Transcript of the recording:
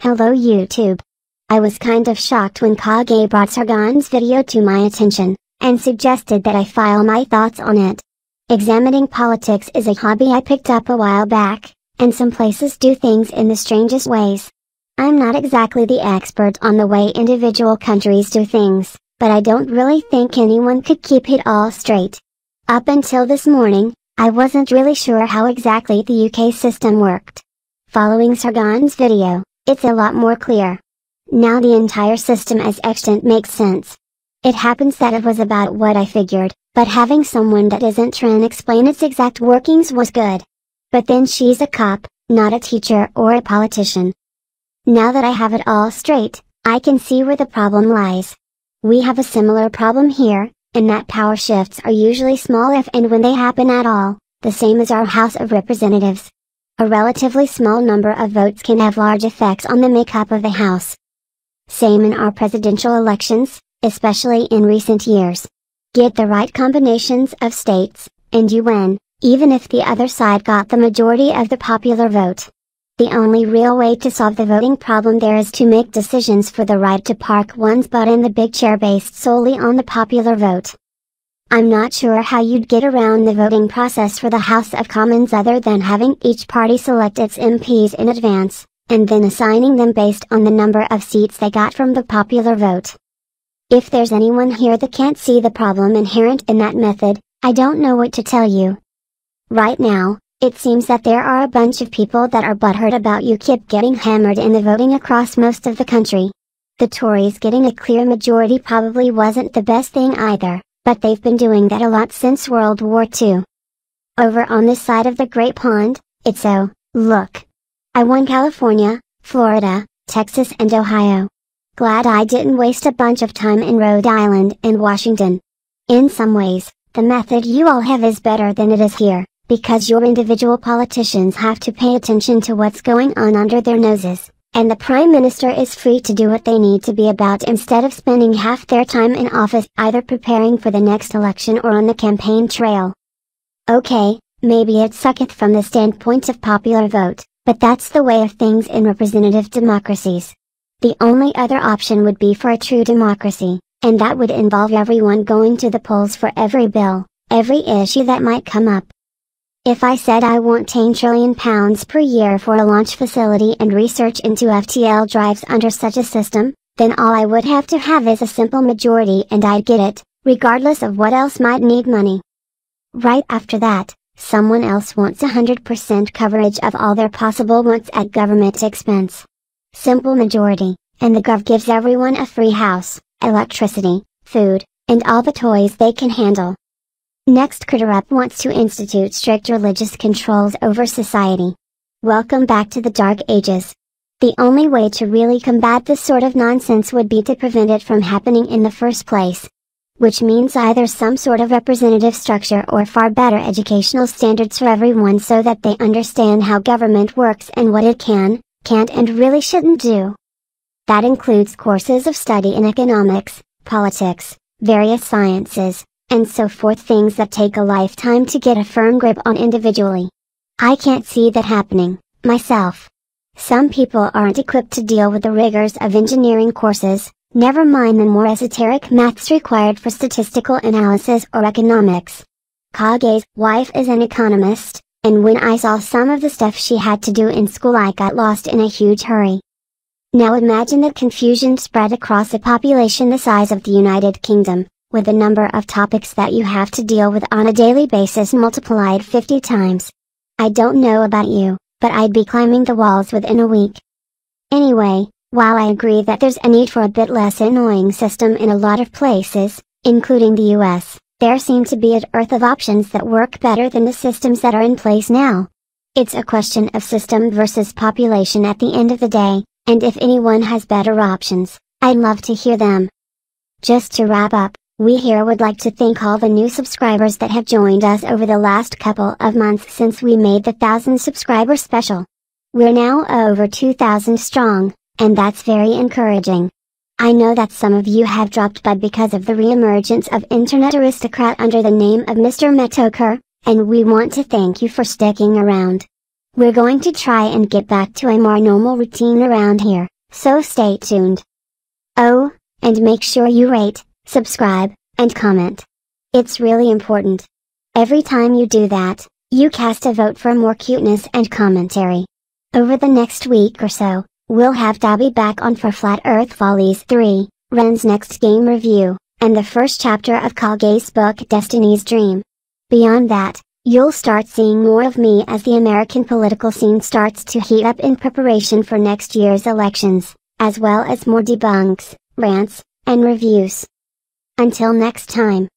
Hello YouTube. I was kind of shocked when UKGE brought Sargon's video to my attention, and suggested that I file my thoughts on it. Examining politics is a hobby I picked up a while back, and some places do things in the strangest ways. I'm not exactly the expert on the way individual countries do things, but I don't really think anyone could keep it all straight. Up until this morning, I wasn't really sure how exactly the UK system worked. Following Sargon's video, it's a lot more clear. Now the entire system as extant makes sense. It happens that it was about what I figured, but having someone that isn't Tran explain its exact workings was good. But then she's a cop, not a teacher or a politician. Now that I have it all straight, I can see where the problem lies. We have a similar problem here, in that power shifts are usually small if and when they happen at all, the same as our House of Representatives. A relatively small number of votes can have large effects on the makeup of the House. Same in our presidential elections, especially in recent years. Get the right combinations of states, and you win, even if the other side got the majority of the popular vote. The only real way to solve the voting problem there is to make decisions for the right to park one's butt in the big chair based solely on the popular vote. I'm not sure how you'd get around the voting process for the House of Commons other than having each party select its MPs in advance, and then assigning them based on the number of seats they got from the popular vote. If there's anyone here that can't see the problem inherent in that method, I don't know what to tell you. Right now, it seems that there are a bunch of people that are butthurt about UKIP getting hammered in the voting across most of the country. The Tories getting a clear majority probably wasn't the best thing either, but they've been doing that a lot since World War II. Over on this side of the Great Pond, it's so, look. I won California, Florida, Texas and Ohio. Glad I didn't waste a bunch of time in Rhode Island and Washington. In some ways, the method you all have is better than it is here, because your individual politicians have to pay attention to what's going on under their noses, and the Prime Minister is free to do what they need to be about instead of spending half their time in office either preparing for the next election or on the campaign trail. Okay, maybe it sucketh from the standpoint of popular vote, but that's the way of things in representative democracies. The only other option would be for a true democracy, and that would involve everyone going to the polls for every bill, every issue that might come up. If I said I want £10 trillion per year for a launch facility and research into FTL drives under such a system, then all I would have to have is a simple majority and I'd get it, regardless of what else might need money. Right after that, someone else wants 100% coverage of all their possible wants at government expense. Simple majority, and the gov gives everyone a free house, electricity, food, and all the toys they can handle. Next critter up wants to institute strict religious controls over society. Welcome back to the Dark Ages. The only way to really combat this sort of nonsense would be to prevent it from happening in the first place. Which means either some sort of representative structure or far better educational standards for everyone so that they understand how government works and what it can, can't and really shouldn't do. That includes courses of study in economics, politics, various sciences, and so forth, things that take a lifetime to get a firm grip on individually. I can't see that happening, myself. Some people aren't equipped to deal with the rigors of engineering courses, never mind the more esoteric maths required for statistical analysis or economics. UKGE's wife is an economist, and when I saw some of the stuff she had to do in school I got lost in a huge hurry. Now imagine that confusion spread across a population the size of the United Kingdom, with the number of topics that you have to deal with on a daily basis multiplied 50 times. I don't know about you, but I'd be climbing the walls within a week. Anyway, while I agree that there's a need for a bit less annoying system in a lot of places, including the US, there seem to be a dearth of options that work better than the systems that are in place now. It's a question of system versus population at the end of the day, and if anyone has better options, I'd love to hear them. Just to wrap up, we here would like to thank all the new subscribers that have joined us over the last couple of months since we made the 1,000 subscriber special. We're now over 2,000 strong, and that's very encouraging. I know that some of you have dropped by because of the re-emergence of Internet Aristocrat under the name of Mr. Metoker, and we want to thank you for sticking around. We're going to try and get back to a more normal routine around here, so stay tuned. Oh, and make sure you rate, subscribe, and comment. It's really important. Every time you do that, you cast a vote for more cuteness and commentary. Over the next week or so, we'll have Dobby back on for Flat Earth Follies 3, Ren's next game review, and the first chapter of Kage's book Destiny's Dream. Beyond that, you'll start seeing more of me as the American political scene starts to heat up in preparation for next year's elections, as well as more debunks, rants, and reviews. Until next time.